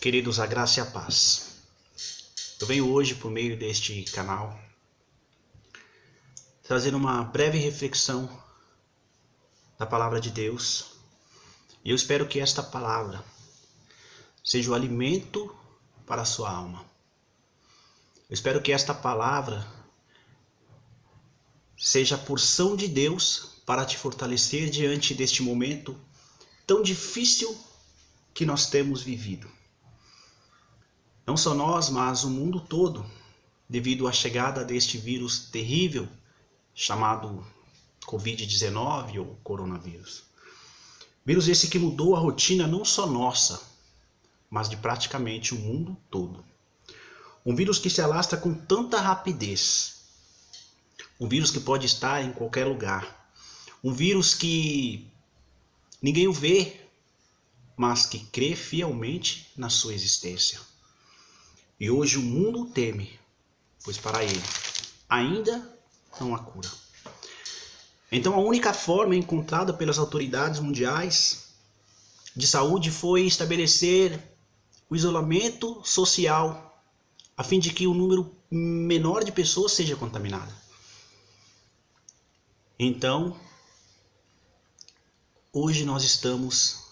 Queridos, a graça e a paz. Eu venho hoje, por meio deste canal, trazer uma breve reflexão da palavra de Deus. E eu espero que esta palavra seja o alimento para a sua alma. Eu espero que esta palavra seja a porção de Deus para te fortalecer diante deste momento tão difícil que nós temos vivido. Não só nós, mas o mundo todo, devido à chegada deste vírus terrível chamado Covid-19 ou coronavírus. Vírus esse que mudou a rotina não só nossa, mas de praticamente o mundo todo. Um vírus que se alastra com tanta rapidez. Um vírus que pode estar em qualquer lugar. Um vírus que ninguém o vê, mas que crê fielmente na sua existência. E hoje o mundo teme, pois para ele ainda não há cura. Então a única forma encontrada pelas autoridades mundiais de saúde foi estabelecer o isolamento social, a fim de que o número menor de pessoas seja contaminado. Então, hoje nós estamos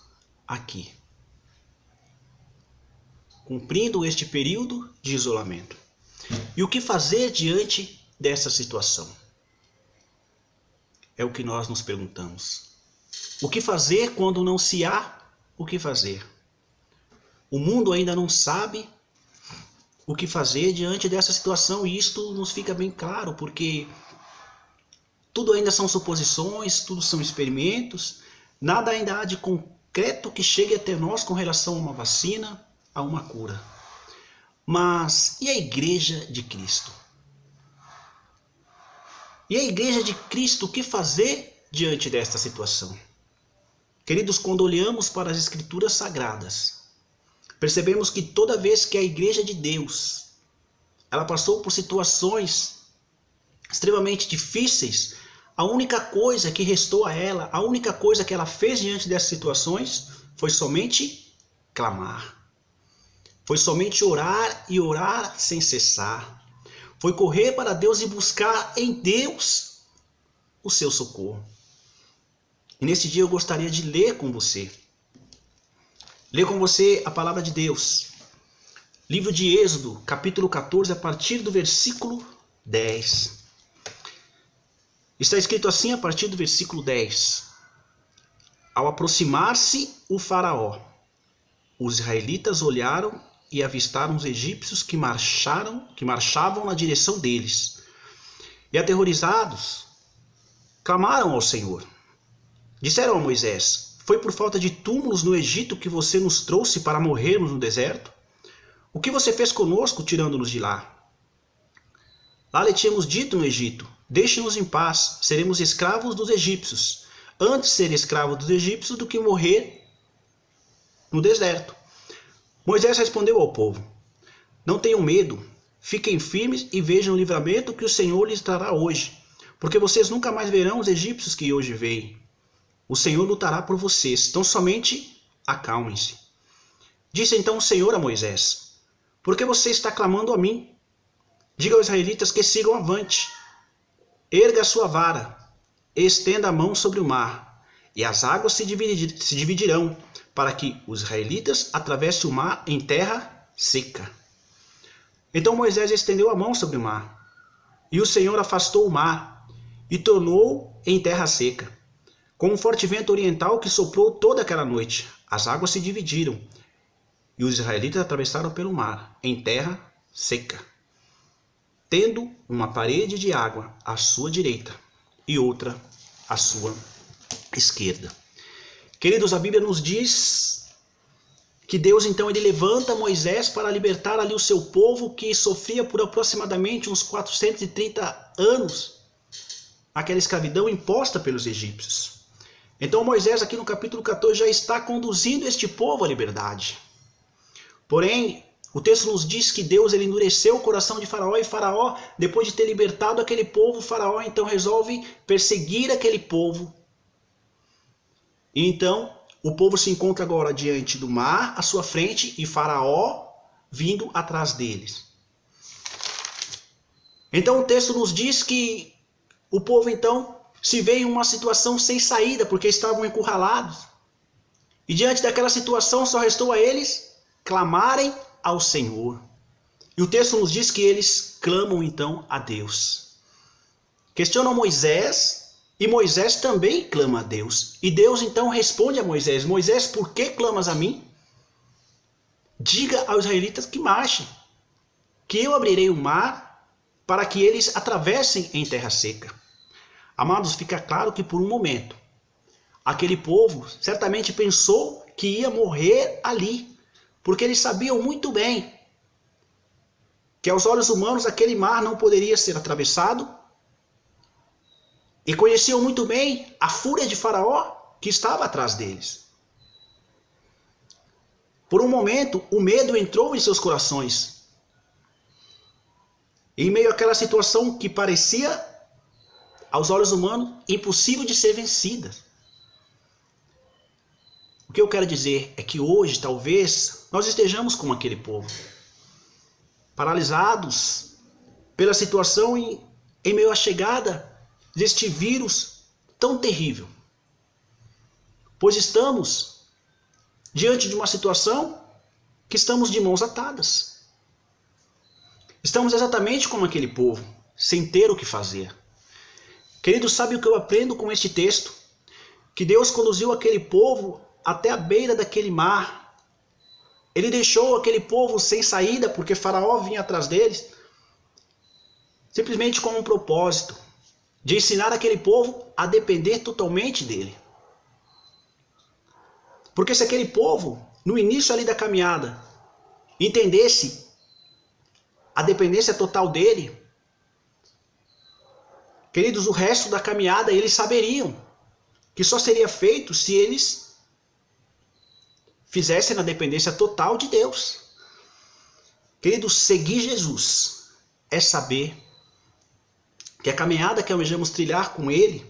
aqui, cumprindo este período de isolamento. E o que fazer diante dessa situação? É o que nós nos perguntamos. O que fazer quando não se há o que fazer? O mundo ainda não sabe o que fazer diante dessa situação, e isto nos fica bem claro, porque tudo ainda são suposições, tudo são experimentos, nada ainda há de concreto que chegue até nós com relação a uma vacina, a uma cura. Mas e a Igreja de Cristo? E a Igreja de Cristo, o que fazer diante desta situação? Queridos, quando olhamos para as Escrituras Sagradas, percebemos que toda vez que a Igreja de Deus, ela passou por situações extremamente difíceis, a única coisa que restou a ela, a única coisa que ela fez diante dessas situações, foi somente clamar. Foi somente orar e orar sem cessar. Foi correr para Deus e buscar em Deus o seu socorro. E nesse dia eu gostaria de ler com você. Ler com você a palavra de Deus. Livro de Êxodo, capítulo 14, a partir do versículo 10. Está escrito assim a partir do versículo 10. Ao aproximar-se o faraó, os israelitas olharam e avistaram os egípcios que marchavam na direção deles. E aterrorizados, clamaram ao Senhor. Disseram a Moisés: foi por falta de túmulos no Egito que você nos trouxe para morrermos no deserto? O que você fez conosco tirando-nos de lá? Lá lhe tínhamos dito no Egito: deixe-nos em paz, seremos escravos dos egípcios. Antes ser escravo dos egípcios do que morrer no deserto. Moisés respondeu ao povo: não tenham medo, fiquem firmes e vejam o livramento que o Senhor lhes trará hoje, porque vocês nunca mais verão os egípcios que hoje veem. O Senhor lutará por vocês, então somente acalmem-se. Disse então o Senhor a Moisés: por que você está clamando a mim? Diga aos israelitas que sigam avante. Erga a sua vara, estenda a mão sobre o mar, e as águas se dividirão, para que os israelitas atravessem o mar em terra seca. Então Moisés estendeu a mão sobre o mar, e o Senhor afastou o mar, e tornou em terra seca. Com um forte vento oriental que soprou toda aquela noite, as águas se dividiram, e os israelitas atravessaram pelo mar, em terra seca, tendo uma parede de água à sua direita, e outra à sua esquerda. Queridos, a Bíblia nos diz que Deus então ele levanta Moisés para libertar ali o seu povo que sofria por aproximadamente uns 430 anos aquela escravidão imposta pelos egípcios. Então Moisés aqui no capítulo 14 já está conduzindo este povo à liberdade. Porém, o texto nos diz que Deus ele endureceu o coração de Faraó, e Faraó, depois de ter libertado aquele povo, Faraó então resolve perseguir aquele povo. E então o povo se encontra agora diante do mar, à sua frente, e Faraó vindo atrás deles. Então o texto nos diz que o povo então se vê em uma situação sem saída, porque estavam encurralados. E diante daquela situação só restou a eles clamarem ao Senhor. E o texto nos diz que eles clamam então a Deus. Questionam Moisés, e Moisés também clama a Deus. E Deus então responde a Moisés: Moisés, por que clamas a mim? Diga aos israelitas que marchem, que eu abrirei o mar para que eles atravessem em terra seca. Amados, fica claro que por um momento, aquele povo certamente pensou que ia morrer ali, porque eles sabiam muito bem que aos olhos humanos aquele mar não poderia ser atravessado, e conheciam muito bem a fúria de Faraó que estava atrás deles. Por um momento, o medo entrou em seus corações. Em meio àquela situação que parecia, aos olhos humanos, impossível de ser vencida. O que eu quero dizer é que hoje, talvez, nós estejamos como aquele povo, paralisados pela situação em meio à chegada deste vírus tão terrível. Pois estamos diante de uma situação que estamos de mãos atadas. Estamos exatamente como aquele povo, sem ter o que fazer. Queridos, sabe o que eu aprendo com este texto? Que Deus conduziu aquele povo até a beira daquele mar. Ele deixou aquele povo sem saída, porque Faraó vinha atrás deles, simplesmente com um propósito, de ensinar aquele povo a depender totalmente dele. Porque se aquele povo, no início ali da caminhada, entendesse a dependência total dele, queridos, o resto da caminhada eles saberiam que só seria feito se eles fizessem na dependência total de Deus. Queridos, seguir Jesus é saber que a caminhada que almejamos trilhar com Ele,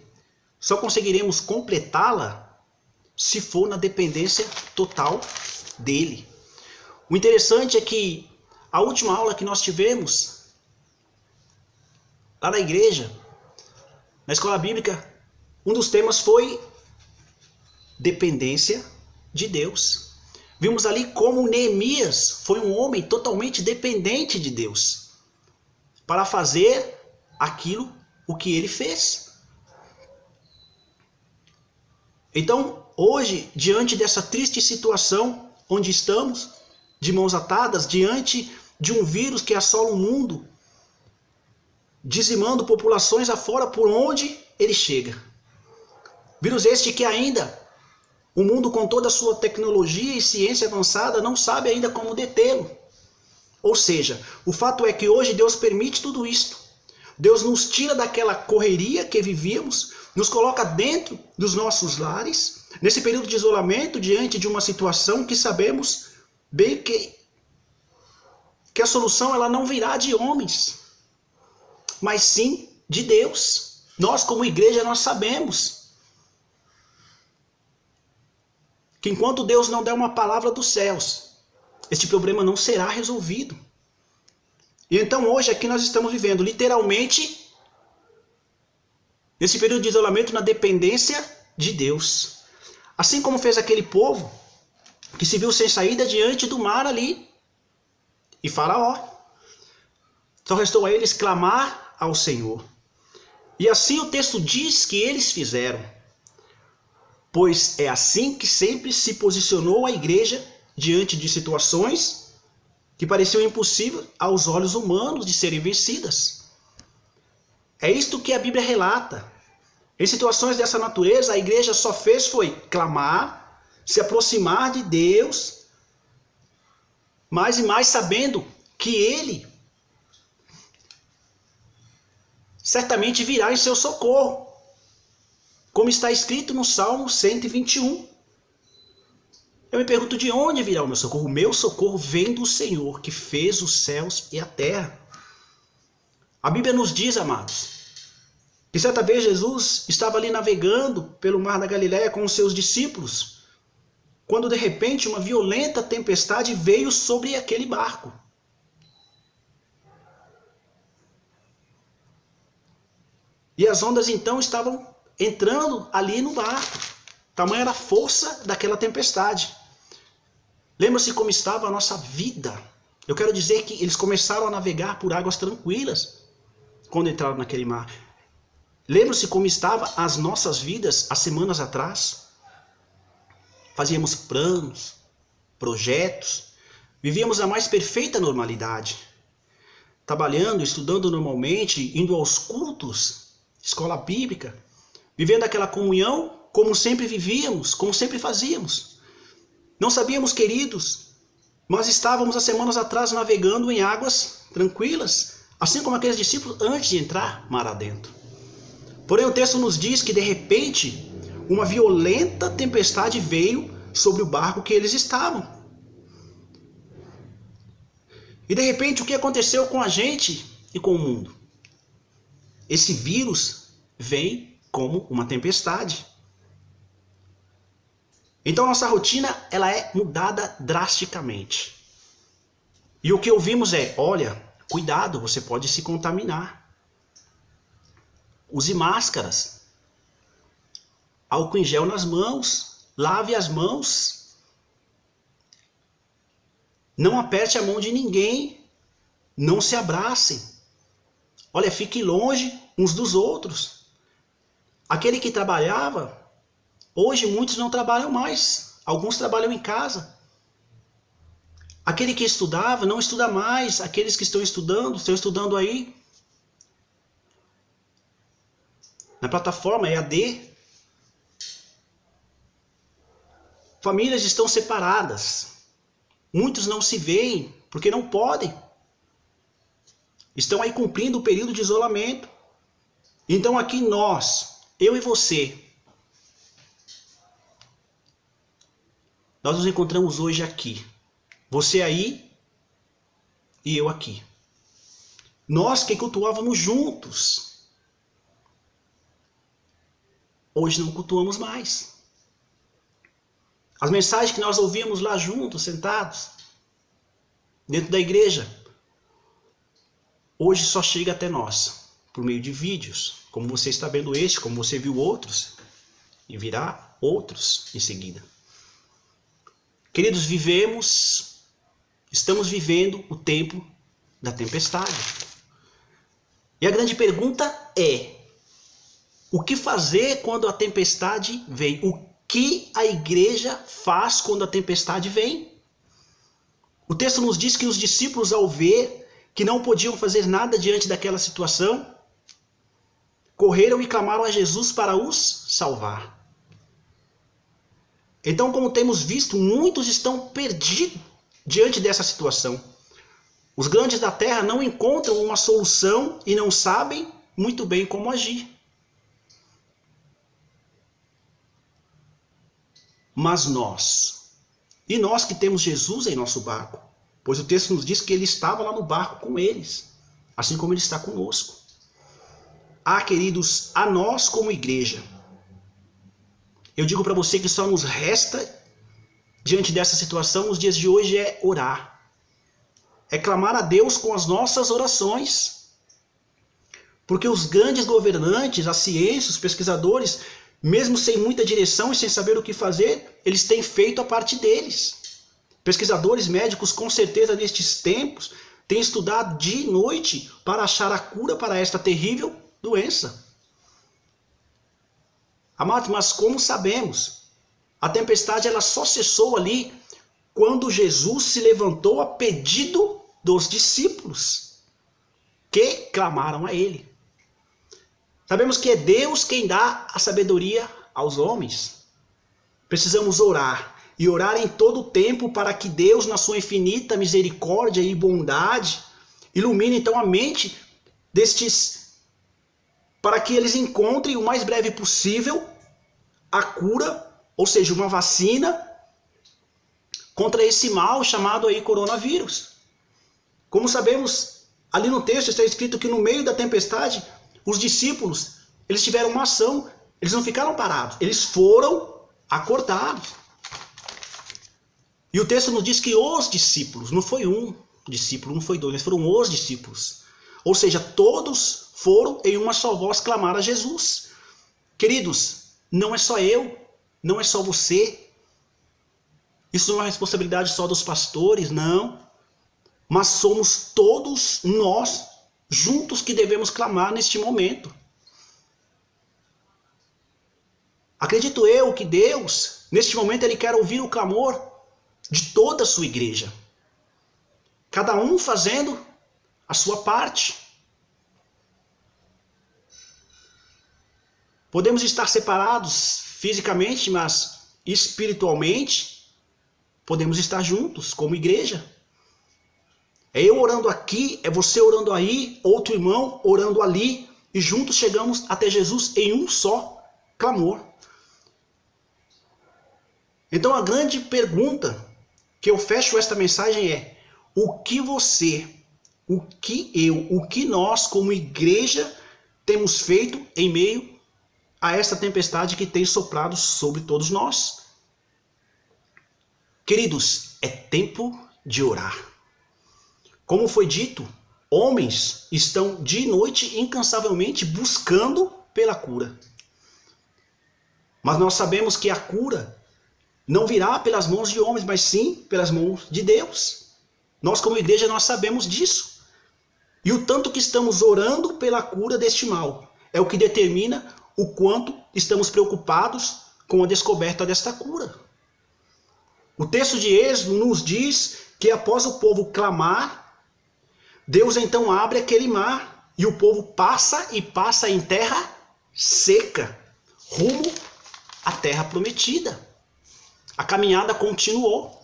só conseguiremos completá-la se for na dependência total dEle. O interessante é que a última aula que nós tivemos lá na igreja, na escola bíblica, um dos temas foi dependência de Deus. Vimos ali como Neemias foi um homem totalmente dependente de Deus para fazer aquilo o que ele fez. Então, hoje, diante dessa triste situação onde estamos, de mãos atadas, diante de um vírus que assola o mundo, dizimando populações afora por onde ele chega. Vírus este que ainda o mundo, com toda a sua tecnologia e ciência avançada, não sabe ainda como detê-lo. Ou seja, o fato é que hoje Deus permite tudo isto. Deus nos tira daquela correria que vivíamos, nos coloca dentro dos nossos lares, nesse período de isolamento, diante de uma situação que sabemos bem que a solução ela não virá de homens, mas sim de Deus. Nós, como igreja, nós sabemos que enquanto Deus não der uma palavra dos céus, este problema não será resolvido. E então hoje aqui nós estamos vivendo literalmente nesse período de isolamento na dependência de Deus. Assim como fez aquele povo que se viu sem saída diante do mar ali. E Faraó. Só restou a eles clamar ao Senhor. E assim o texto diz que eles fizeram. Pois é assim que sempre se posicionou a igreja diante de situações que pareciam impossíveis aos olhos humanos de serem vencidas. É isto que a Bíblia relata. Em situações dessa natureza, a igreja só fez foi clamar, se aproximar de Deus, mais e mais sabendo que Ele certamente virá em seu socorro, como está escrito no Salmo 121. Eu me pergunto, de onde virá o meu socorro? O meu socorro vem do Senhor, que fez os céus e a terra. A Bíblia nos diz, amados, que certa vez Jesus estava ali navegando pelo mar da Galileia com os seus discípulos. quando de repente uma violenta tempestade veio sobre aquele barco. E as ondas então estavam entrando ali no barco. Tamanha era a força daquela tempestade. Lembra-se como estava a nossa vida? Eu quero dizer que eles começaram a navegar por águas tranquilas quando entraram naquele mar. Lembra-se como estavam as nossas vidas há semanas atrás? Fazíamos planos, projetos, vivíamos a mais perfeita normalidade. Trabalhando, estudando normalmente, indo aos cultos, escola bíblica, vivendo aquela comunhão como sempre vivíamos, como sempre fazíamos. Não sabíamos, queridos, mas estávamos há semanas atrás navegando em águas tranquilas, assim como aqueles discípulos antes de entrar mar adentro. Porém o texto nos diz que de repente uma violenta tempestade veio sobre o barco que eles estavam. E de repente o que aconteceu com a gente e com o mundo? Esse vírus vem como uma tempestade. Então nossa rotina ela é mudada drasticamente. E o que ouvimos é, olha, cuidado, você pode se contaminar. Use máscaras. Álcool em gel nas mãos. Lave as mãos. Não aperte a mão de ninguém. Não se abracem. Olha, fiquem longe uns dos outros. Aquele que trabalhava, hoje muitos não trabalham mais. Alguns trabalham em casa. Aquele que estudava não estuda mais. Aqueles que estão estudando aí na plataforma EAD. Famílias estão separadas. Muitos não se veem porque não podem. Estão aí cumprindo o período de isolamento. Então aqui nós, eu e você, nós nos encontramos hoje aqui. Você aí e eu aqui. Nós que cultuávamos juntos, hoje não cultuamos mais. As mensagens que nós ouvíamos lá juntos, sentados, dentro da igreja, hoje só chega até nós, por meio de vídeos, como você está vendo este, como você viu outros, e virá outros em seguida. Queridos, estamos vivendo o tempo da tempestade. E a grande pergunta é, o que fazer quando a tempestade vem? O que a igreja faz quando a tempestade vem? O texto nos diz que os discípulos, ao ver que não podiam fazer nada diante daquela situação, correram e clamaram a Jesus para os salvar. Então, como temos visto, muitos estão perdidos diante dessa situação. Os grandes da terra não encontram uma solução e não sabem muito bem como agir. Mas nós que temos Jesus em nosso barco, pois o texto nos diz que ele estava lá no barco com eles, assim como ele está conosco. Queridos, a nós como igreja, eu digo para você que só nos resta, diante dessa situação, nos dias de hoje, é orar. É clamar a Deus com as nossas orações. Porque os grandes governantes, a ciência, os pesquisadores, mesmo sem muita direção e sem saber o que fazer, eles têm feito a parte deles. Pesquisadores médicos, com certeza, nestes tempos, têm estudado dia e noite para achar a cura para esta terrível doença. Amados, mas como sabemos, a tempestade ela só cessou ali quando Jesus se levantou a pedido dos discípulos que clamaram a ele. Sabemos que é Deus quem dá a sabedoria aos homens. Precisamos orar, e orar em todo o tempo para que Deus, na sua infinita misericórdia e bondade, ilumine então a mente destes, para que eles encontrem o mais breve possível a cura, ou seja, uma vacina contra esse mal chamado aí coronavírus. Como sabemos, ali no texto está escrito que no meio da tempestade, os discípulos, eles tiveram uma ação, eles não ficaram parados, eles foram acordados. E o texto nos diz que os discípulos, não foi um discípulo, não foi dois, mas foram os discípulos. Ou seja, todos foram em uma só voz clamar a Jesus. Queridos, não é só eu, não é só você. Isso não é uma responsabilidade só dos pastores, não. Mas somos todos nós juntos que devemos clamar neste momento. Acredito eu que Deus, neste momento, Ele quer ouvir o clamor de toda a sua igreja. Cada um fazendo a sua parte. Podemos estar separados fisicamente, mas espiritualmente podemos estar juntos como igreja. É eu orando aqui, é você orando aí, outro irmão orando ali, e juntos chegamos até Jesus em um só clamor. Então a grande pergunta que eu fecho esta mensagem é: o que você, o que eu, o que nós como igreja temos feito em meio a esta tempestade que tem soprado sobre todos nós? Queridos, é tempo de orar. Como foi dito, homens estão dia e noite incansavelmente buscando pela cura. Mas nós sabemos que a cura não virá pelas mãos de homens, mas sim pelas mãos de Deus. Nós como igreja nós sabemos disso. E o tanto que estamos orando pela cura deste mal é o que determina o quanto estamos preocupados com a descoberta desta cura. O texto de Êxodo nos diz que após o povo clamar, Deus então abre aquele mar e o povo passa e passa em terra seca, rumo à terra prometida. A caminhada continuou.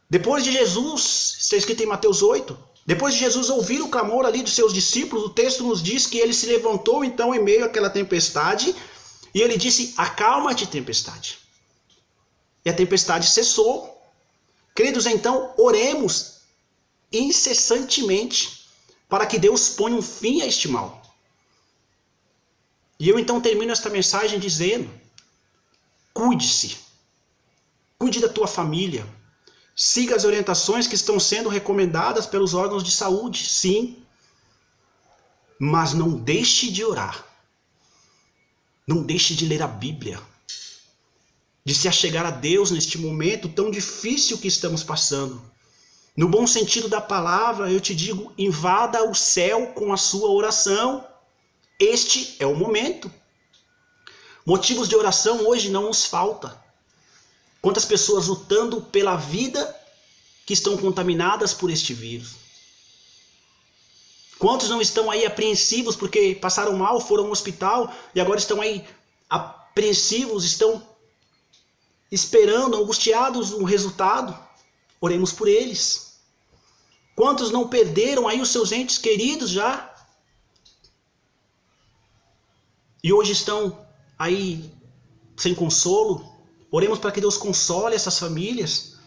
Depois de Jesus, está escrito em Mateus 8, depois de Jesus ouvir o clamor ali dos seus discípulos, o texto nos diz que ele se levantou então em meio àquela tempestade e ele disse: acalma-te, tempestade. E a tempestade cessou. Queridos, então oremos incessantemente para que Deus ponha um fim a este mal. E eu então termino esta mensagem dizendo: cuide-se, cuide da tua família, siga as orientações que estão sendo recomendadas pelos órgãos de saúde, sim, mas não deixe de orar, não deixe de ler a Bíblia, de se achegar a Deus neste momento tão difícil que estamos passando. No bom sentido da palavra, eu te digo, invada o céu com a sua oração. Este é o momento. Motivos de oração hoje não nos falta. Quantas pessoas lutando pela vida que estão contaminadas por este vírus? Quantos não estão aí apreensivos porque passaram mal, foram ao hospital e agora estão aí apreensivos, estão esperando, angustiados um resultado? Oremos por eles. Quantos não perderam aí os seus entes queridos já? E hoje estão aí sem consolo? Oremos para que Deus console essas famílias.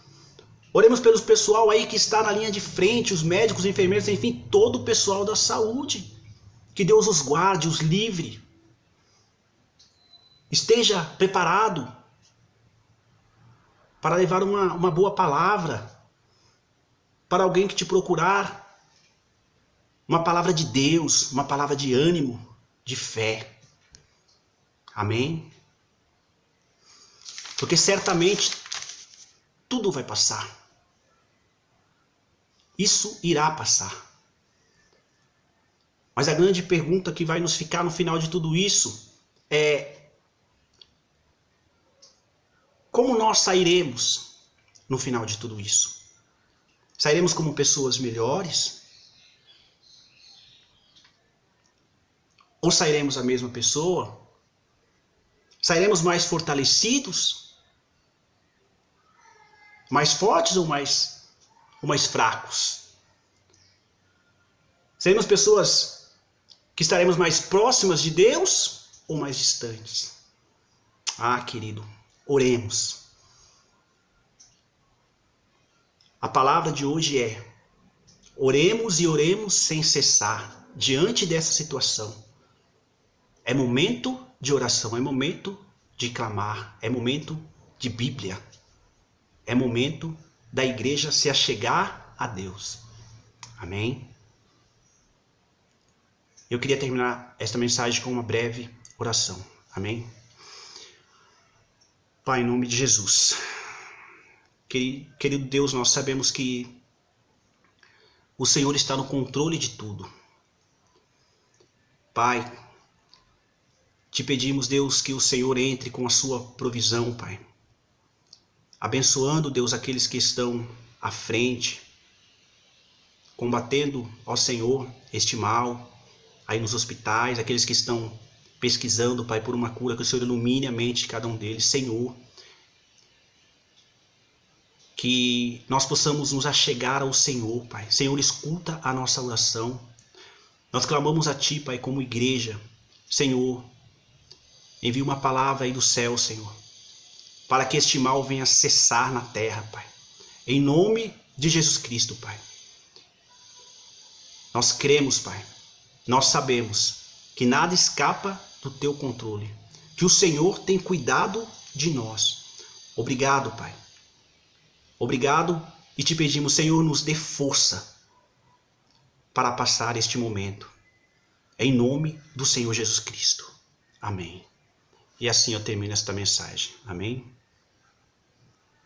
Oremos pelo pessoal aí que está na linha de frente, os médicos, os enfermeiros, enfim, todo o pessoal da saúde. Que Deus os guarde, os livre. Esteja preparado para levar uma boa palavra para alguém que te procurar. Uma palavra de Deus, uma palavra de ânimo, de fé. Amém? Porque certamente tudo vai passar. Isso irá passar. Mas a grande pergunta que vai nos ficar no final de tudo isso é: como nós sairemos no final de tudo isso? Sairemos como pessoas melhores? Ou sairemos a mesma pessoa? Sairemos mais fortalecidos? Mais fortes ou mais fracos? Seremos pessoas que estaremos mais próximas de Deus ou mais distantes? Ah, querido, oremos. A palavra de hoje é: oremos e oremos sem cessar diante dessa situação. É momento de oração, é momento de clamar, é momento de Bíblia, é momento da igreja se achegar a Deus. Amém? Eu queria terminar esta mensagem com uma breve oração. Amém? Pai, em nome de Jesus, querido Deus, nós sabemos que o Senhor está no controle de tudo. Pai, te pedimos, Deus, que o Senhor entre com a sua provisão, Pai. Abençoando, Deus, aqueles que estão à frente, combatendo, ó Senhor, este mal aí nos hospitais, aqueles que estão pesquisando, Pai, por uma cura, que o Senhor ilumine a mente de cada um deles, Senhor. Que nós possamos nos achegar ao Senhor, Pai. Senhor, escuta a nossa oração. Nós clamamos a Ti, Pai, como igreja. Senhor, envia uma palavra aí do céu, Senhor, para que este mal venha cessar na terra, Pai. Em nome de Jesus Cristo, Pai. Nós cremos, Pai. Nós sabemos que nada escapa do Teu controle. Que o Senhor tem cuidado de nós. Obrigado, Pai. Obrigado e te pedimos, Senhor, nos dê força para passar este momento. Em nome do Senhor Jesus Cristo. Amém. E assim eu termino esta mensagem. Amém?